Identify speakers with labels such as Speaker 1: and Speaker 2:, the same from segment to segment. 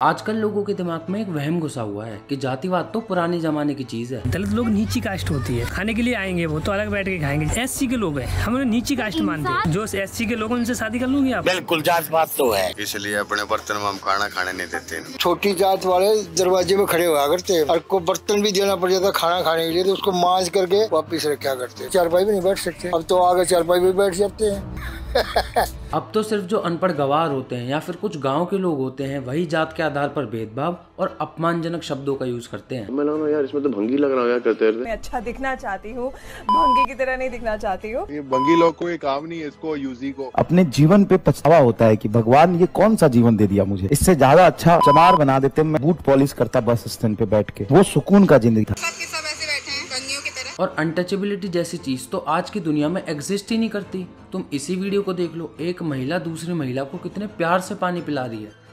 Speaker 1: आजकल लोगों के दिमाग में एक वहम घुसा हुआ है कि जातिवाद तो पुराने जमाने की चीज है।
Speaker 2: दलित लोग नीची कास्ट होती है, खाने के लिए आएंगे वो तो अलग बैठ के खाएंगे। एससी के लोग हैं, हम उन्हें नीची कास्ट मानते हैं। जो एससी के लोग उनसे शादी कर लूंगी आप?
Speaker 3: बिल्कुल, जात पात तो है,
Speaker 4: इसलिए अपने बर्तन में हम खाना खाने नहीं देते।
Speaker 3: छोटी जात वाले दरवाजे में खड़े हुआ करते, और को बर्तन भी देना पड़ जाता खाना खाने के लिए, तो उसको मांज करके वापिस रखा करते। चारपाई भी नहीं बैठ सकते, अब तो आगे चारपाई भी बैठ जाते हैं।
Speaker 1: अब तो सिर्फ जो अनपढ़ गवार होते हैं या फिर कुछ गांव के लोग होते हैं वही जात के आधार पर भेदभाव और अपमानजनक शब्दों का यूज करते हैं।
Speaker 4: मैं लगा यार इसमें तो भंगी लग रहा है यार, करते रहते।
Speaker 5: मैं अच्छा दिखना चाहती हूँ, भंगी की तरह नहीं दिखना चाहती हूँ।
Speaker 4: ये भंगी लोग को ये काम नहीं है, इसको यूजी को
Speaker 6: अपने जीवन पे पछतावा होता है कि भगवान ये कौन सा जीवन दे दिया मुझे। इससे ज्यादा अच्छा चमार बना देते, मैं बूट पॉलिश करता बस स्टैंड पे बैठ के, वो सुकून का जिंदगी था।
Speaker 1: और अनटचेबिलिटी जैसी चीज तो आज की दुनिया में एग्जिस्ट ही नहीं करती। तुम इसी वीडियो को देख लो, एक महिला दूसरी महिला को कितने प्यार से पानी पिला रही है।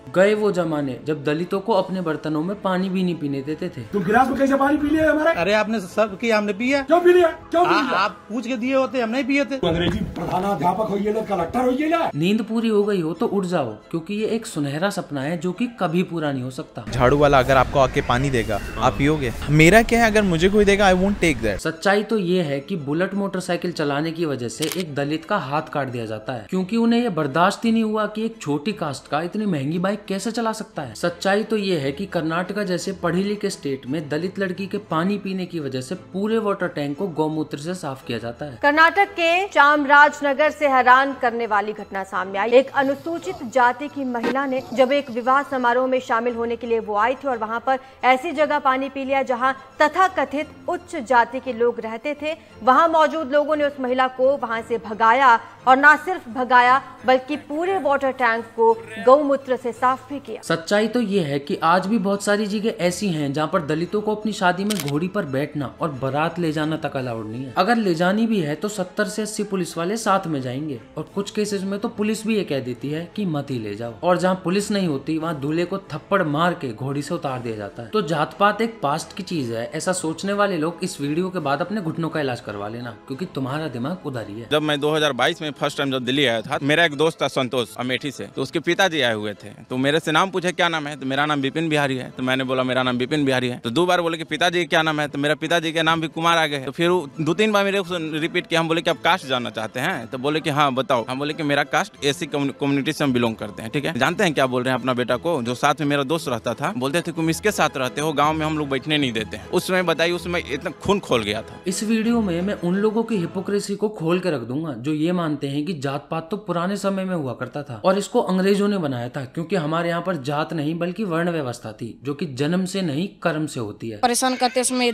Speaker 1: गए वो जमाने जब दलितों को अपने बर्तनों में पानी भी नहीं पीने देते थे।
Speaker 7: तुम गिलास में कैसे पानी पी लिया हमारा?
Speaker 8: अरे आपने सब किया, हमने पिया।
Speaker 7: क्यों पी लिया? क्यों पी लिया?
Speaker 8: आप पूछ के दिए होते, हम नहीं पिए थे।
Speaker 7: अंग्रेजी प्रधानाध्यापक होइए ना, कलेक्टर होइए ना।
Speaker 1: नींद पूरी हो गई हो तो उठ जाओ, क्योंकि ये एक सुनहरा सपना है जो कि कभी पूरा नहीं हो सकता।
Speaker 9: झाड़ू वाला अगर आपको आके पानी देगा, आप पियोगे? मेरा क्या है, अगर मुझे कोई देगा, आई वोंट टेक दैट।
Speaker 1: सच्चाई तो ये है कि बुलेट मोटरसाइकिल चलाने की वजह से एक दलित का हाथ काट दिया जाता है, क्योंकि उन्हें ये बर्दाश्त ही नहीं हुआ कि एक छोटी कास्ट का इतनी महंगी बाइक कैसे चला सकता है। सच्चाई तो ये है कि कर्नाटका जैसे पढ़ी लिखे स्टेट में दलित लड़की के पानी पीने की वजह से पूरे वाटर टैंक को गौमूत्र से साफ किया जाता है।
Speaker 10: कर्नाटक के चामराजनगर से हैरान करने वाली घटना सामने आई। एक अनुसूचित जाति की महिला ने जब एक विवाह समारोह में शामिल होने के लिए वो आई थी और वहां पर ऐसी जगह पानी पी लिया जहां तथाकथित उच्च जाति के लोग रहते थे। वहां मौजूद लोगों ने उस महिला को वहां से भगाया, और न सिर्फ भगाया बल्कि पूरे वाटर टैंक को गौमूत्र से साफ भी किया।
Speaker 1: सच्चाई तो ये है कि आज भी बहुत सारी जगह ऐसी हैं जहाँ पर दलितों को अपनी शादी में घोड़ी पर बैठना और बारात ले जाना तक अलाउड नहीं है। अगर ले जानी भी है तो 70 से 80 पुलिस वाले साथ में जाएंगे, और कुछ केसेस में तो पुलिस भी ये कह देती है कि मत ही ले जाओ। और जहाँ पुलिस नहीं होती वहाँ दूल्हे को थप्पड़ मार के घोड़ी से उतार दिया जाता है। तो जात पात एक पास्ट की चीज है, ऐसा सोचने वाले लोग इस वीडियो के बाद अपने घुटनों का इलाज करवा लेना, क्योंकि तुम्हारा दिमाग उधर ही है।
Speaker 9: जब मैं 2022 में फर्स्ट टाइम जब दिल्ली आया था, मेरा एक दोस्त था संतोष अमेठी से, तो उसके पिताजी आए हुए थे। तो मेरे से नाम पूछे क्या नाम है, तो मेरा नाम विपिन बिहारी है। तो मैंने बोला मेरा नाम विपिन बिहारी है। तो 2 बार बोले कि पिताजी क्या नाम है, तो मेरा पिताजी के नाम भी कुमार आ गए। तो फिर 2-3 बार मेरे रिपीट किया। हम बोले कि आप कास्ट जानना चाहते हैं? तो बोले कि हाँ बताओ। हम बोले कि मेरा कास्ट एसी कम्युनिटी से हम बिलोंग करते हैं। ठीक है, जानते हैं क्या बोल रहे हैं अपना बेटा को? जो साथ में मेरा दोस्त रहता था, बोलते थे तुम इसके साथ रहते हो, गाँव में हम लोग बैठने नहीं देते हैं। उस समय बताइए, उसमें इतना खून खोल गया था।
Speaker 1: इस वीडियो में मैं उन लोगों की हिपोक्रेसी को खोल के रख दूंगा जो ये मानते हैं कि जात पात तो पुराने समय में हुआ करता था और इसको अंग्रेजों ने बनाया था, क्योंकि हमारे यहाँ पर जात नहीं बल्कि वर्ण व्यवस्था थी, जो कि जन्म से नहीं कर्म से होती है।
Speaker 11: परेशान करते समय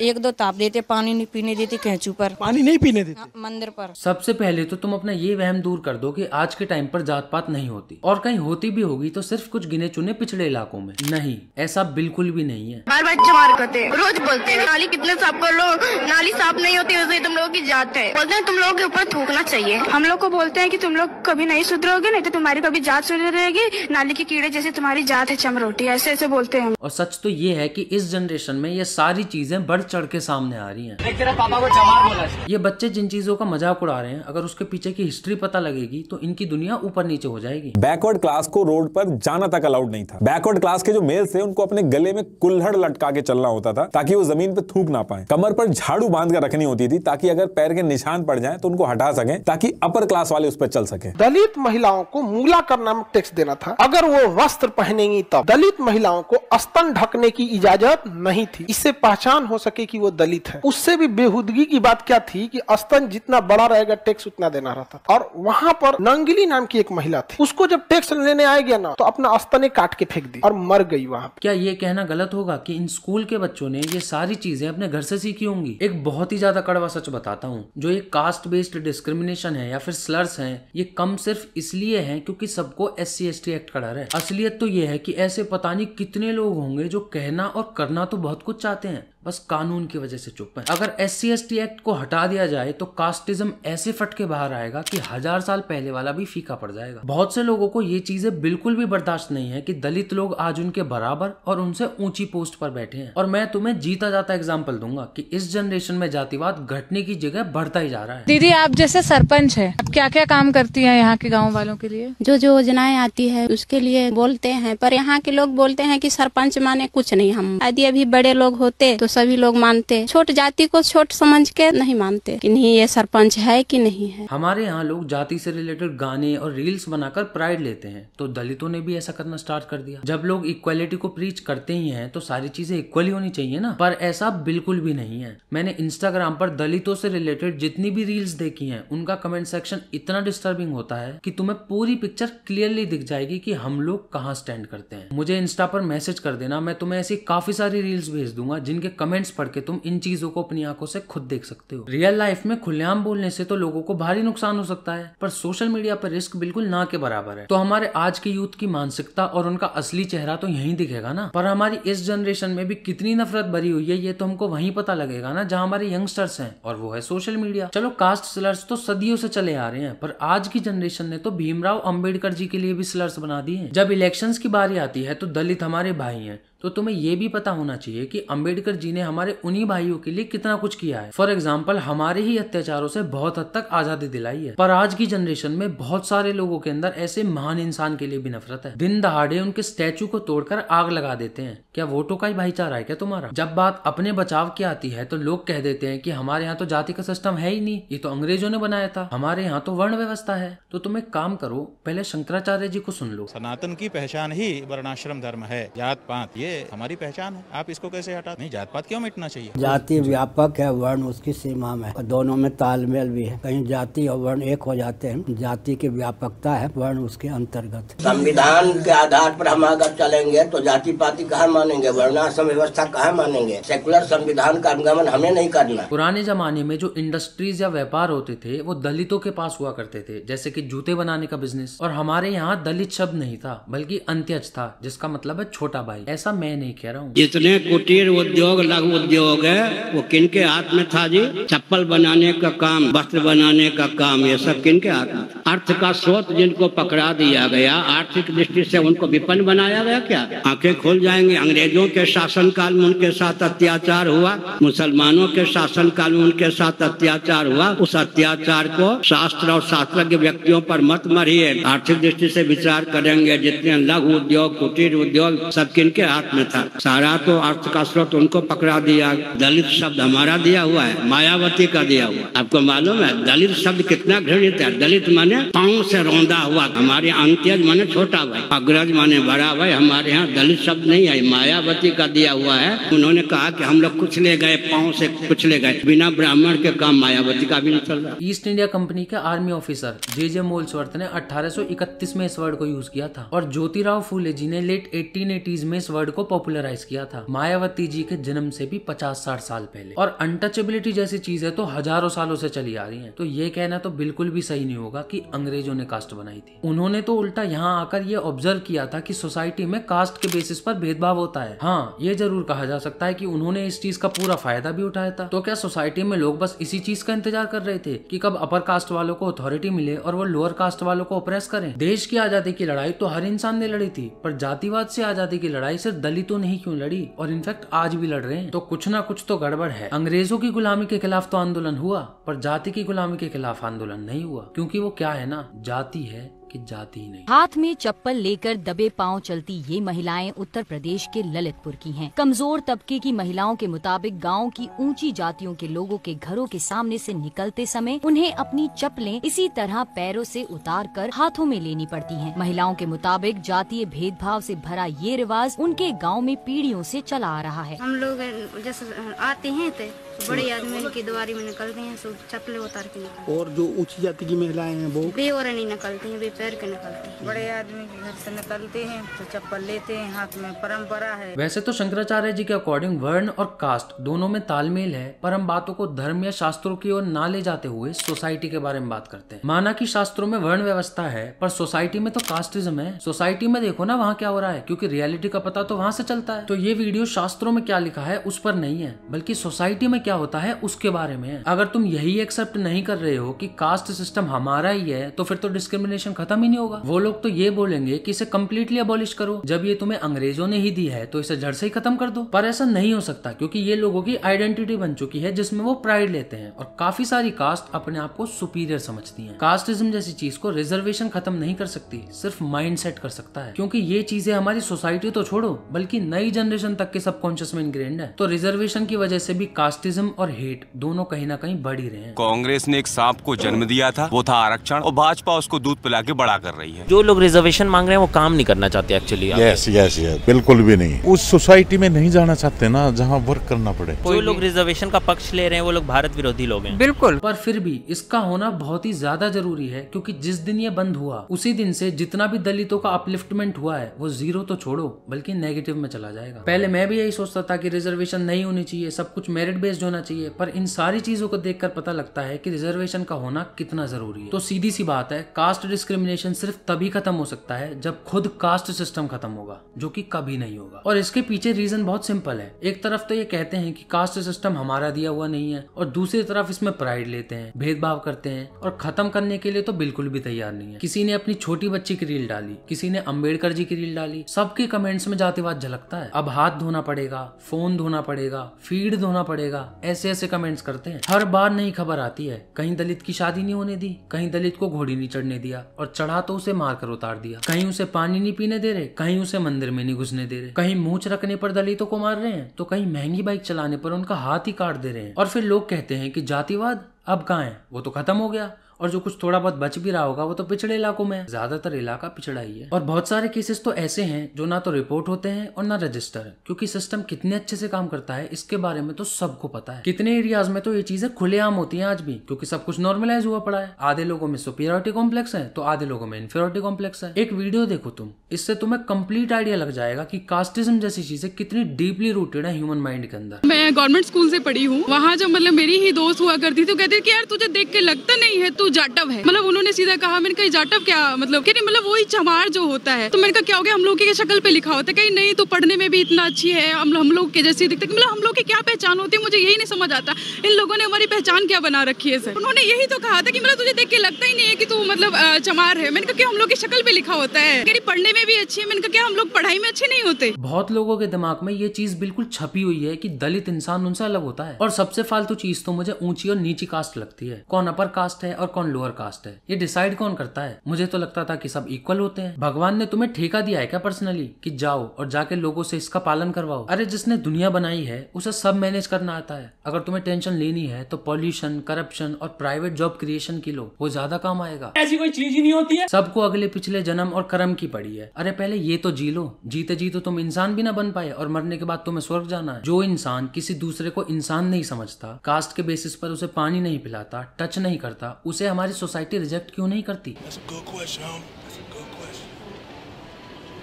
Speaker 11: एक दो ताप देते, पानी नहीं पीने देते, कैंचू पर
Speaker 7: पानी नहीं पीने देते,
Speaker 11: मंदिर पर।
Speaker 1: सबसे पहले तो तुम अपना ये वहम दूर कर दो कि आज के टाइम पर जात पात नहीं होती, और कहीं होती भी होगी तो सिर्फ कुछ गिने चुने पिछड़े इलाकों में। नहीं, ऐसा बिल्कुल भी नहीं है।
Speaker 12: बार बार चमार करते हैं, रोज बोलते हैं नाली कितने साफ कर लो, नाली साफ नहीं होती वैसे तुम लोगों की जात है। बोलते हैं तुम लोगों के ऊपर थूकना चाहिए। हम लोग को बोलते हैं कि तुम लोग कभी नहीं सुधरोगे, नहीं तो तुम्हारी कभी जात सुधर रहेगी, नाली के कीड़े जैसे तुम्हारी जात है चमरोटी, ऐसे ऐसे बोलते हैं।
Speaker 1: और सच तो ये है कि इस जनरेशन में ये सारी चीजें बढ़ चढ़ के सामने आ रही हैं।
Speaker 8: तेरा पापा को चमार बोला।
Speaker 1: ये बच्चे जिन चीजों का मजाक उड़ा रहे हैं, अगर उसके पीछे की हिस्ट्री पता लगेगी तो इनकी दुनिया ऊपर नीचे हो जाएगी।
Speaker 13: बैकवर्ड क्लास को रोड पर जाना तक अलाउड नहीं था। बैकवर्ड क्लास के जो मेल्स थे उनको अपने गले में कुल्हड़ लटका के चलना होता था ताकि वो जमीन पे थूक ना पाए। कमर पर झाड़ू बांध कर रखनी होती थी ताकि अगर पैर के निशान पड़ जाएं तो उनको हटा सकें, ताकि अपर क्लास वाले उस पर चल सके।
Speaker 7: दलित महिलाओं को मूला कर नामक टैक्स देना था। अगर वो वस्त्र पहनेंगी तब दलित महिलाओं को स्तन ढकने की इजाजत नहीं थी, इससे पहचान हो सके कि वो दलित है। उससे भी बेहुदगी की बात क्या थी कि स्तन जितना बड़ा रहेगा टैक्स उतना देना रहता था। और वहाँ पर नंगिली नाम की एक महिला थी, उसको जब टैक्स लेने आया गया ना तो अपना स्तने काट के फेंक दी और मर गई वहाँ।
Speaker 1: क्या ये कहना गलत होगा कि इन स्कूल के बच्चों ने ये सारी चीजें अपने घर से सीखी होंगी? एक बहुत ही ज्यादा कड़वा सच बताता हूँ, जो ये कास्ट बेस्ड डिस्क्रिमिनेशन है या फिर स्लर्स हैं, ये कम सिर्फ इसलिए हैं क्योंकि सबको SC ST एक्ट का डर है। असलियत तो ये है कि ऐसे पता नहीं कितने लोग होंगे जो कहना और करना तो बहुत कुछ चाहते हैं, बस कानून की वजह से चुप हैं। अगर SC/ST एक्ट को हटा दिया जाए तो कास्टिज्म ऐसे फट के बाहर आएगा कि 1000 साल पहले वाला भी फीका पड़ जाएगा। बहुत से लोगों को ये चीजें बिल्कुल भी बर्दाश्त नहीं है कि दलित लोग आज उनके बराबर और उनसे ऊंची पोस्ट पर बैठे हैं। और मैं तुम्हें जीता जाता एग्जाम्पल दूंगा कि इस जनरेशन में जातिवाद घटने की जगह बढ़ता ही जा रहा है।
Speaker 14: दीदी, आप जैसे सरपंच है, आप क्या क्या काम करती हैं यहाँ के गाँव वालों के लिए?
Speaker 15: जो योजनाएं आती है उसके लिए बोलते हैं, पर यहाँ के लोग बोलते हैं कि सरपंच माने कुछ नहीं। हम यदि अभी बड़े लोग होते तो सभी लोग मानते, छोट जाति को छोट समझ के नहीं मानते कि नहीं ये सरपंच है कि नहीं है।
Speaker 1: हमारे यहाँ लोग जाति से रिलेटेड गाने और रील्स बनाकर प्राइड लेते हैं, तो दलितों ने भी ऐसा करना स्टार्ट कर दिया। जब लोग इक्वालिटी को प्रीच करते ही हैं तो सारी चीजें इक्वली होनी चाहिए ना, पर ऐसा बिल्कुल भी नहीं है। मैंने इंस्टाग्राम पर दलितों से रिलेटेड जितनी भी रील्स देखी हैं उनका कमेंट सेक्शन इतना डिस्टर्बिंग होता है कि तुम्हें पूरी पिक्चर क्लियरली दिख जाएगी कि हम लोग कहाँ स्टैंड करते हैं। मुझे इंस्टा पर मैसेज कर देना, मैं तुम्हें ऐसी काफी सारी रील्स भेज दूंगा जिनके कमेंट्स पढ़ के तुम इन चीजों को अपनी आंखों से खुद देख सकते हो। रियल लाइफ में खुलेआम बोलने से तो लोगों को भारी नुकसान हो सकता है, पर सोशल मीडिया पर रिस्क बिल्कुल ना के बराबर है। तो हमारे आज के यूथ की मानसिकता और उनका असली चेहरा तो यहीं दिखेगा ना, पर हमारी इस जनरेशन में भी कितनी नफरत भरी हुई है ये तो हमको वहीं पता लगेगा ना जहाँ हमारे यंगस्टर्स हैं, और वो है सोशल मीडिया। चलो कास्ट स्लर्स तो सदियों से चले आ रहे हैं, पर आज की जनरेशन ने तो भीमराव अंबेडकर जी के लिए भी स्लर्स बना दिए हैं। जब इलेक्शंस की बारी आती है तो दलित हमारे भाई हैं, तो तुम्हें ये भी पता होना चाहिए कि अंबेडकर जी ने हमारे उन्हीं भाइयों के लिए कितना कुछ किया है। फॉर एग्जाम्पल हमारे ही अत्याचारों से बहुत हद तक आजादी दिलाई है, पर आज की जनरेशन में बहुत सारे लोगों के अंदर ऐसे महान इंसान के लिए भी नफरत है। दिन दहाड़े उनके स्टैचू को तोड़कर आग लगा देते हैं। क्या वोटों का ही भाईचारा है क्या तुम्हारा? जब बात अपने बचाव की आती है तो लोग कह देते हैं कि हमारे यहाँ तो जाति का सिस्टम है ही नहीं, ये तो अंग्रेजों ने बनाया था, हमारे यहाँ तो वर्ण व्यवस्था है। तो तुम एक काम करो, पहले शंकराचार्य जी को सुन लो।
Speaker 16: सनातन की पहचान ही वर्णाश्रम धर्म है, जात पात ये हमारी पहचान है। आप इसको कैसे हटा? नहीं, जात पात क्यों मिटना चाहिए?
Speaker 17: जाति व्यापक है, वर्ण उसकी सीमा में, और दोनों में तालमेल भी है। कहीं जाति और वर्ण एक हो जाते हैं, जाति की व्यापकता है, वर्ण उसके अंतर्गत।
Speaker 18: संविधान के आधार पर हम अगर चलेंगे तो जाति पाति कहाँ मानेंगे, वर्णाश्रम व्यवस्था कहाँ मानेंगे? सेकुलर संविधान का अनुगमन हमें नहीं करना।
Speaker 1: पुराने जमाने में जो इंडस्ट्रीज या व्यापार होते थे वो दलितों के पास हुआ करते थे, जैसे कि जूते बनाने का बिजनेस, और हमारे यहाँ दलित शब्द नहीं था बल्कि अंत्यज था, जिसका मतलब है छोटा भाई। ऐसा मैं नहीं कह रहा हूँ।
Speaker 19: जितने कुटीर उद्योग लघु उद्योग है वो किनके हाथ में था जी? चप्पल बनाने का काम, वस्त्र बनाने का काम, ये सब किनके हाथ में? अर्थ का स्रोत जिनको पकड़ा दिया गया, आर्थिक दृष्टि से उनको विपन्न बनाया गया। क्या आंखें खुल जाएंगे? अंग्रेजों के शासन काल में उनके साथ अत्याचार हुआ, मुसलमानों के शासन काल में उनके साथ अत्याचार हुआ। उस अत्याचार को शास्त्र और शास्त्रज्ञ व्यक्तियों पर मत मरिए, आर्थिक दृष्टि से विचार करेंगे। जितने लघु उद्योग कुटीर उद्योग सब किनके हाथ में था? सारा तो अर्थ का स्रोत उनको पकड़ा दिया। दलित शब्द हमारा दिया हुआ है, मायावती का दिया हुआ। आपको मालूम है दलित शब्द कितना घृणित है? दलित माने पांव से रौंदा हुआ, हमारे अंत्यज माने छोटा भाई, अग्रज माने बड़ा भाई। हमारे यहाँ दलित शब्द नहीं है, मायावती का दिया हुआ है। उन्होंने कहा कि हम लोग कुछ ले गए, पांव से कुछ ले गए, बिना ब्राह्मण के काम मायावती का भी नहीं चल रहा।
Speaker 1: ईस्ट इंडिया कंपनी के आर्मी ऑफिसर जे मोल्सवर्थ ने 1831 में इस वर्ड को यूज किया था, और ज्योतिराव फूले जी ने लेट 1880s में इस वर्ड को पॉपुलराइज किया था, मायावती जी के जन्म से भी 50-60 साल पहले। और अनटचेबिलिटी जैसी चीजें तो हजारों सालों से चली आ रही हैं, तो ये कहना तो बिल्कुल भी सही नहीं होगा कि अंग्रेजों ने कास्ट बनाई थी। उन्होंने तो उल्टा यहाँ आकर ये ऑब्जर्व किया था कि सोसाइटी में कास्ट के बेसिस पर भेदभाव होता है। हाँ, ये जरूर कहा जा सकता है कि उन्होंने इस चीज का पूरा फायदा भी उठाया था। तो क्या सोसाइटी में लोग बस इसी चीज का इंतजार कर रहे थे कि कब अपर कास्ट वालों को अथॉरिटी मिले और वो लोअर कास्ट वालों को ऑप्रेस करें? देश की आजादी की लड़ाई तो हर इंसान ने लड़ी थी, पर जातिवाद से आजादी की लड़ाई सिर्फ दलितों ने ही क्यों लड़ी, और इनफैक्ट आज भी लड़ रहे हैं। तो कुछ ना कुछ तो गड़बड़ है। अंग्रेजों की गुलामी के खिलाफ तो आंदोलन हुआ, पर जाति की गुलामी के खिलाफ आंदोलन नहीं हुआ, क्योंकि वो क्या है ना, जाति है कि जाति नहीं।
Speaker 20: हाथ में चप्पल लेकर दबे पांव चलती ये महिलाएं उत्तर प्रदेश के ललितपुर की हैं। कमजोर तबके की महिलाओं के मुताबिक गांव की ऊंची जातियों के लोगों के घरों के सामने से निकलते समय उन्हें अपनी चप्पलें इसी तरह पैरों से उतार कर हाथों में लेनी पड़ती हैं। महिलाओं के मुताबिक जातीय भेदभाव से भरा ये रिवाज उनके गाँव में पीढ़ियों से चला आ रहा है।
Speaker 21: हम लोग जैसे आते हैं तो
Speaker 12: बड़े आदमी की द्वारी में निकलते हैं, सब चप्पलें उतार के निकलते हैं।
Speaker 8: और जो ऊंची जाति की महिलाएं हैं वो
Speaker 12: बेओर नहीं निकलती हैं, बेपैर के निकलती हैं।
Speaker 5: बड़े आदमी के घर से निकलते हैं तो चप्पल लेते हैं हाथ में, परंपरा है।
Speaker 1: वैसे तो शंकराचार्य जी के अकॉर्डिंग वर्ण और कास्ट दोनों में तालमेल है, पर हम बातों को धर्म या शास्त्रों की ओर ना ले जाते हुए सोसाइटी के बारे में बात करते हैं। माना कि शास्त्रों में वर्ण व्यवस्था है, पर सोसाइटी में तो कास्टिज्म है। सोसाइटी में देखो ना वहाँ क्या हो रहा है, क्योंकि रियलिटी का पता तो वहाँ से चलता है। तो ये वीडियो शास्त्रों में क्या लिखा है उस पर नहीं है, बल्कि सोसाइटी में क्या होता है उसके बारे में है। अगर तुम यही एक्सेप्ट नहीं कर रहे हो कि कास्ट सिस्टम हमारा ही है, तो फिर तो डिस्क्रिमिनेशन खत्म ही नहीं होगा। वो लोग तो ये बोलेंगे कि इसे कम्प्लीटली अबॉलिश करो, जब ये तुम्हें अंग्रेजों ने ही दी है तो इसे जड़ से ही खत्म कर दो। पर ऐसा नहीं हो सकता, क्योंकि ये लोगों की आइडेंटिटी बन चुकी है जिसमें वो प्राइड लेते हैं, और काफी सारी कास्ट अपने आप को सुपीरियर समझती हैं। कास्टिज्म जैसी चीज को रिजर्वेशन खत्म नहीं कर सकती, सिर्फ माइंडसेट कर सकता है, क्योंकि ये चीजें हमारी सोसाइटी तो छोड़ो बल्कि नई जनरेशन तक के सबकॉन्शियस में इनग्रेन्ड है। तो रिजर्वेशन की वजह से भी कास्टिज्म और हेट दोनों कहीं ना कहीं बढ़ ही रहे हैं।
Speaker 21: कांग्रेस ने एक सांप को जन्म दिया था, वो था आरक्षण, और भाजपा उसको दूध पिला के बड़ा कर रही है।
Speaker 22: जो लोग रिजर्वेशन मांग रहे हैं वो काम नहीं करना चाहते एक्चुअली।
Speaker 23: यस बिल्कुल भी नहीं, उस सोसाइटी में नहीं जाना चाहते ना जहाँ वर्क करना पड़े।
Speaker 22: जो लोग रिजर्वेशन का पक्ष ले रहे हैं वो लोग भारत विरोधी लोग हैं।
Speaker 1: बिल्कुल। पर फिर भी इसका होना बहुत ही ज्यादा जरूरी है, क्योंकि जिस दिन ये बंद हुआ उसी दिन से जितना भी दलितों का अपलिफ्टमेंट हुआ है वो जीरो तो छोड़ो बल्कि नेगेटिव में चला जाएगा। पहले मैं भी यही सोचता था कि रिजर्वेशन नहीं होनी चाहिए, सब कुछ मेरिट बेस्ड होना चाहिए, पर इन सारी चीजों को देखकर पता लगता है कि रिजर्वेशन का होना कितना जरूरी है। तो सीधी सी बात है, कास्ट डिस्क्रिमिनेशन सिर्फ तभी खत्म हो सकता है जब खुद कास्ट सिस्टम खत्म होगा, जो कि कभी नहीं होगा। और इसके पीछे रीजन बहुत सिंपल है। एक तरफ तो ये कहते हैं कि कास्ट सिस्टम हमारा दिया हुआ नहीं है, और दूसरी तरफ इसमें प्राइड लेते हैं, भेदभाव करते हैं, और खत्म करने के लिए तो बिल्कुल भी तैयार नहीं है। किसी ने अपनी छोटी बच्ची की रील डाली, किसी ने अंबेडकर जी की रील डाली, सबके कमेंट्स में जातिवाद झलकता है। अब हाथ धोना पड़ेगा, फोन धोना पड़ेगा, फीड धोना पड़ेगा, ऐसे ऐसे कमेंट्स करते हैं। हर बार नई खबर आती है, कहीं दलित की शादी नहीं होने दी, कहीं दलित को घोड़ी नहीं चढ़ने दिया, और चढ़ा तो उसे मारकर उतार दिया, कहीं उसे पानी नहीं पीने दे रहे, कहीं उसे मंदिर में नहीं घुसने दे रहे, कहीं मूंछ रखने पर दलितों को मार रहे हैं, तो कहीं महंगी बाइक चलाने पर उनका हाथ ही काट दे रहे हैं। और फिर लोग कहते हैं कि जातिवाद अब कहाँ है, वो तो खत्म हो गया, और जो कुछ थोड़ा बहुत बच भी रहा होगा वो तो पिछड़े इलाकों में है। ज्यादातर इलाका पिछड़ा ही है। और बहुत सारे केसेस तो ऐसे हैं जो ना तो रिपोर्ट होते हैं और ना रजिस्टर है, क्योंकि सिस्टम कितने अच्छे से काम करता है इसके बारे में तो सबको पता है। कितने एरियाज में तो ये चीजें खुलेआम होती हैं आज भी, क्योंकि सब कुछ नॉर्मलाइज हुआ पड़ा है। आधे लोगों में सुपीरियरिटी कॉम्प्लेक्स है तो आधे लोगों में इन्फीरियरिटी कॉम्प्लेक्स है। एक वीडियो देखो तुम, इससे तुम्हें कंप्लीट आइडिया लग जाएगा कि कास्टिज्म जैसी चीजें कितनी डीपली रूटेड है ह्यूमन माइंड के अंदर।
Speaker 24: मैं गवर्नमेंट स्कूल से पढ़ी हूँ, वहाँ जब मतलब मेरी ही दोस्त हुआ करती थी तो कहती कि यार तुझे देख के लगता नहीं है तू जाटव है। मतलब उन्होंने सीधा कहा, मैंने कहा जाटव क्या मतलब, कह रही मतलब वही चमार जो होता है। तो मैंने कहा क्या हो गया, हम लोग की शक्ल पे लिखा होता है। कहीं नहीं, तो पढ़ने में भी इतना अच्छी है, हम लोग के जैसी दिखते। मतलब हम लोग की क्या पहचान होती है, मुझे यही नहीं समझ आता इन लोगों ने हमारी पहचान क्या बना रखी है। सर उन्होंने यही तो कहा था कि मतलब तुझे देख के लगता ही नहीं है कि तू मतलब चमार है। मैंने कहा क्या हम लोग की शक्ल पे लिखा होता है, कह रही पढ़ने में भी अच्छी है। मैंने कहा क्या हम लोग पढ़ाई में अच्छे नहीं होते।
Speaker 1: बहुत लोगों के दिमाग में ये चीज बिल्कुल छपी हुई है कि दलित इंसान उनसे अलग होता है। और सबसे फालतू चीज तो मुझे ऊंची और नीची कास्ट लगती है। कौन अपर कास्ट है और कौन लोअर कास्ट है, ये डिसाइड कौन करता है? मुझे तो लगता था कि सब इक्वल होते हैं। भगवान ने तुम्हें ठेका दिया है क्या पर्सनली कि जाओ और जाके लोगों से इसका पालन करवाओ? अरे जिसने दुनिया बनाई है उसे सब मैनेज करना आता है। अगर तुम्हें टेंशन लेनी है तो पॉल्यूशन, करप्शन और प्राइवेट जॉब क्रिएशन की लो, वो ज्यादा काम आएगा।
Speaker 2: ऐसी कोई चीज ही नहीं होती है।
Speaker 1: सबको अगले पिछले जन्म और कर्म की पड़ी है। अरे पहले ये तो जी लो। जीते जी तो तुम इंसान भी ना बन पाए और मरने के बाद तुम्हें स्वर्ग जाना है। जो इंसान किसी दूसरे को इंसान नहीं समझता, कास्ट के बेसिस पर उसे पानी नहीं पिलाता, टच नहीं करता, उसे हमारी सोसाइटी रिजेक्ट क्यों नहीं करती?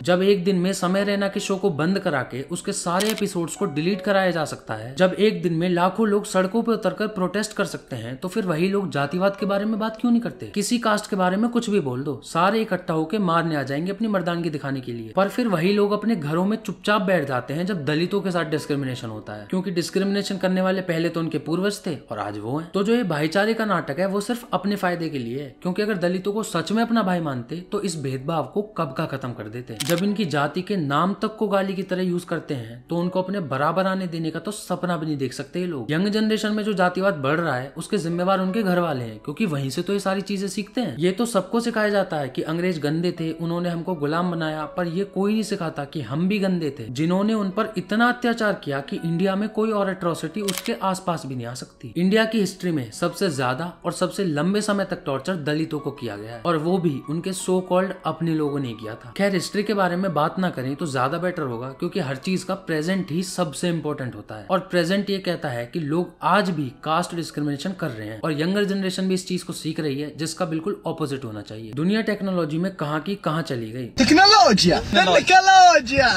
Speaker 1: जब एक दिन में समय रैना के शो को बंद करा के उसके सारे एपिसोड्स को डिलीट कराया जा सकता है, जब एक दिन में लाखों लोग सड़कों पे उतरकर प्रोटेस्ट कर सकते हैं, तो फिर वही लोग जातिवाद के बारे में बात क्यों नहीं करते? किसी कास्ट के बारे में कुछ भी बोल दो, सारे इकट्ठा होकर मारने आ जाएंगे अपनी मर्दानगी दिखाने के लिए। पर फिर वही लोग अपने घरों में चुपचाप बैठ जाते हैं जब दलितों के साथ डिस्क्रिमिनेशन होता है, क्योंकि डिस्क्रिमिनेशन करने वाले पहले तो उनके पूर्वज थे और आज वो हैं। तो जो ये भाईचारे का नाटक है वो सिर्फ अपने फायदे के लिए है, क्योंकि अगर दलितों को सच में अपना भाई मानते तो इस भेदभाव को कब का खत्म कर देते। जब इनकी जाति के नाम तक को गाली की तरह यूज करते हैं तो उनको अपने बराबर आने देने का तो सपना भी नहीं देख सकते ये लोग। यंग जनरेशन में जो जातिवाद बढ़ रहा है उसके जिम्मेवार उनके घर वाले हैं, क्योंकि वहीं से तो ये सारी चीजें सीखते हैं। ये तो सबको सिखाया जाता है कि अंग्रेज गंदे थे, उन्होंने हमको गुलाम बनाया, पर ये कोई नहीं सिखाता कि हम भी गंदे थे, जिन्होंने उन पर इतना अत्याचार किया कि इंडिया में कोई और एट्रोसिटी उसके आसपास भी नहीं आ सकती। इंडिया की हिस्ट्री में सबसे ज्यादा और सबसे लंबे समय तक टॉर्चर दलितों को किया गया है, और वो भी उनके सो कॉल्ड अपने लोगों ने किया था। खैर हिस्ट्री के बारे में बात ना करें तो ज्यादा बेटर होगा, क्योंकि हर चीज का प्रेजेंट ही सबसे इम्पोर्टेंट होता है। और प्रेजेंट ये कहता है कि लोग आज भी कास्ट डिस्क्रिमिनेशन कर रहे हैं, और यंगर जनरेशन भी इस चीज को सीख रही है, जिसका बिल्कुल ऑपोजिट होना चाहिए। दुनिया टेक्नोलॉजी में कहाँ की कहाँ चली गई,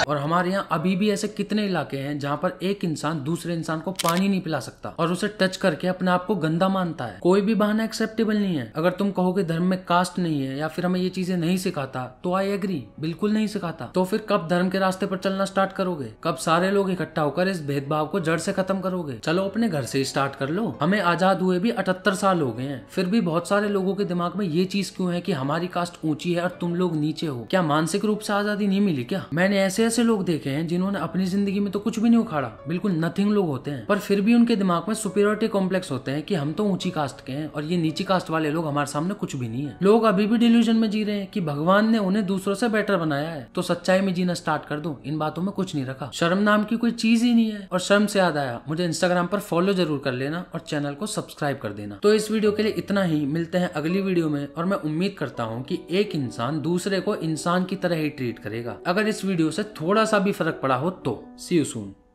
Speaker 1: और हमारे यहाँ अभी भी ऐसे कितने इलाके हैं जहाँ पर एक इंसान दूसरे इंसान को पानी नहीं पिला सकता और उसे टच करके अपने आप को गंदा मानता है। कोई भी बहाना एक्सेप्टेबल नहीं है। अगर तुम कहोगे धर्म में कास्ट नहीं है या फिर हमें ये चीजें नहीं सिखाता, तो आई एग्री, बिल्कुल नहीं सिखाता। तो फिर कब धर्म के रास्ते पर चलना स्टार्ट करोगे? कब सारे लोग इकट्ठा होकर इस भेदभाव को जड़ से खत्म करोगे? चलो अपने घर से ही स्टार्ट कर लो। हमें आजाद हुए भी 78 साल हो गए हैं, फिर भी बहुत सारे लोगों के दिमाग में ये चीज क्यों है कि हमारी कास्ट ऊंची है और तुम लोग नीचे हो? क्या मानसिक रूप से आजादी नहीं मिली क्या? मैंने ऐसे ऐसे लोग देखे हैं जिन्होंने अपनी जिंदगी में तो कुछ भी नहीं उखाड़ा, बिल्कुल नथिंग लोग होते हैं, पर फिर भी उनके दिमाग में सुपीरियरिटी कॉम्प्लेक्स होते हैं कि हम तो ऊंची कास्ट के हैं और ये नीची कास्ट वाले लोग हमारे सामने कुछ भी नहीं है। लोग अभी भी डिल्यूजन में जी रहे हैं कि भगवान ने उन्हें दूसरों से बेटर बनाया है, तो सच्चाई में जीना स्टार्ट कर दो। इन बातों में कुछ नहीं रखा, शर्म नाम की कोई चीज ही नहीं है। और शर्म से याद आया, मुझे इंस्टाग्राम पर फॉलो जरूर कर लेना और चैनल को सब्सक्राइब कर देना। तो इस वीडियो के लिए इतना ही, मिलते हैं अगली वीडियो में, और मैं उम्मीद करता हूँ कि एक इंसान दूसरे को इंसान की तरह ही ट्रीट करेगा। अगर इस वीडियो से थोड़ा सा भी फर्क पड़ा हो तो सी यू सून।